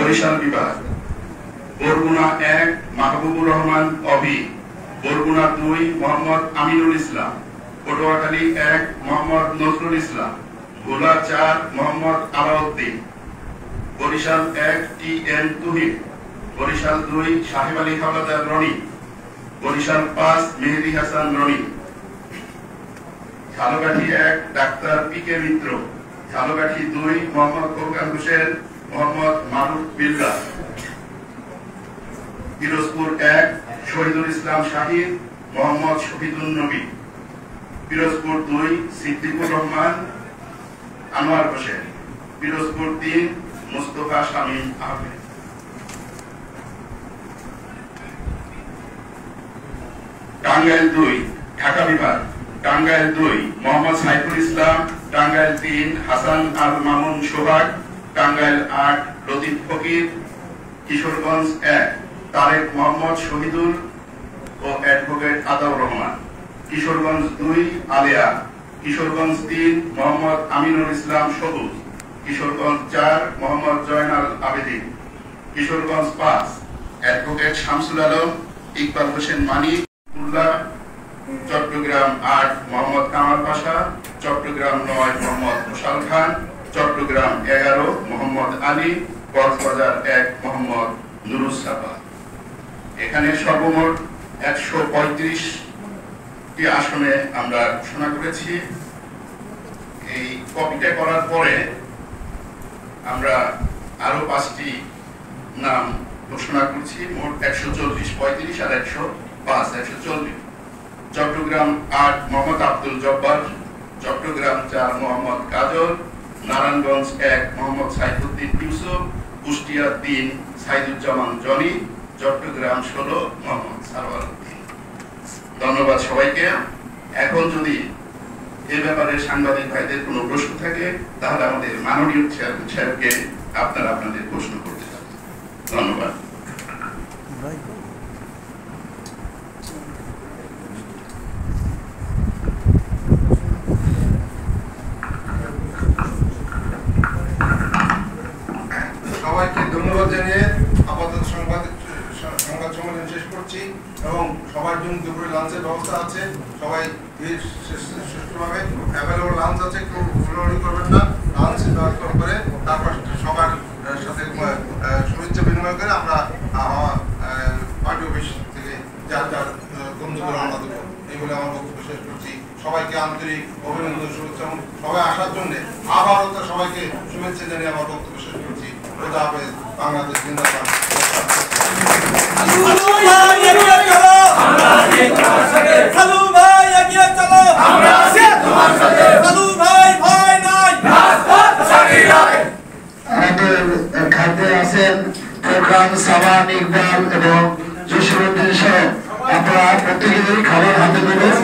বরিশাল বিভাগ। বরগুনা 1 মাহবুবুর রহমান অভি, বরগুনা 2 মোহাম্মদ আমিনুল ইসলাম, পটুয়াখালী 1 মোহাম্মদ নজরুল ইসলাম, ভোলা 4 মোহাম্মদ আলাউদ্দিন, বরিশাল 1 টি.এন. তুহিন, বরিশাল 2 সাহেব আলী হাওলাদার রনি, বরিশাল 5 মেহেদী Hasan Roni, Jhalakathi 1 doctor PK. মিত্র, ঝালকাঠি 2 মোহাম্মদ ফোরকান হোসেন, মোহাম্মদ মারুফ বিল্লা, পিরোজপুর 1 শহীদুল ইসলাম শাহিদ, মোহাম্মদ শহীদুল নবী, পিরোজপুর 2 সিদ্দিকুর রহমান আনোয়ার হোসেন, পিরোজপুর 3 মুস্তফা শামীম আহমেদ। টাঙ্গাইল 2 ঢাকা বিভাগ। টাঙ্গাইল 2 মোহাম্মদ সাইফুল ইসলাম, টাঙ্গাইল 3 হাসান আল মামুন সোহাগ, টাঙ্গাইল 8 লতিফ ফকির, কিশোরগঞ্জ 1 তারেক মোহাম্মদ শহীদুল ও অ্যাডভোকেট আতাউর রহমান, কিশোরগঞ্জ 2 আলিয়া, কিশোরগঞ্জ 3 মোহাম্মদ আমিনুল ইসলাম সবুজ, কিশোরগঞ্জ 4 মোহাম্মদ জয়নাল আবেদিন, কিশোরগঞ্জ 5 অ্যাডভোকেট শামসুল আলম, ইকবাল হোসেন মানিক, চট্টগ্রাম 8 মোহাম্মদ কামাল পাশা, চট্টগ্রাম 9 মোহাম্মদ মুশাল খান, চট্টগ্রাম 11 মোহাম্মদ আলী, কক্সবাজার 1 মোহাম্মদ নুরুস সাফা। এখানে সর্বমোট 135টি আসনে আমরা ঘোষণা করেছি। এই কপিটা করার পরে আমরা আরো 5টি নাম ঘোষণা করছি। মোট 140, 35 আর 105, 140। চট্টগ্রাম 8 মোহাম্মদ আব্দুল জব্বার, চট্টগ্রাম 4 মোহাম্মদ কাজল, নারায়ণগঞ্জ 1 মোহাম্মদ সাইফুদ্দিন ইউসুফ, কুষ্টিয়া 3 সাইদুজ্জামান জনি, চট্টগ্রাম 16 মোহাম্মদ সারওয়ার উদ্দিন। ধন্যবাদ সবাইকে। এখন যদি এ ব্যাপারে সাংবাদিক ভাইদের কোনো প্রশ্ন থাকে তাহলে আমাদের মাননীয় চেয়ারম্যান সাহেবকে আপনারা আপনাদের প্রশ্ন করতে পারেন। ধন্যবাদ। সবাইকে ধন্যবাদ জানিয়ে আপাতত সংবাদ সম্মেলন শেষ করছি এবং সবার জন্য দুপুরে লাঞ্চের ব্যবস্থা আছে। সবাই সুষ্ঠুভাবে অ্যাভেলেবল লাঞ্চ আছে, কেউ হুড়োহুড়ি করবেন না। লাঞ্চ ব্যবস্থা করে তারপর সবার সাথে শুভেচ্ছা বিনিময় করে আমরা পার্টি অফিস থেকে যার যার গন্তব্যে রওনা দেবো। এই বলে আমার বক্তব্য শেষ করছি। সবাইকে আন্তরিক অভিনন্দন, শুভেচ্ছা, সবাই আসার জন্য আবারও সবাইকে শুভেচ্ছা জানিয়ে আমার বক্তব্য শেষ করছি। খোদা হাফেজ। বাংলাদেশ জিন্দাবাদ। খাদ্যে আছেন ফোরকান, সাবান, ইকবাল এবং জসিমউদ্দিন সহ আপনারা প্রত্যেকেই খাবার হাতে দেবেন।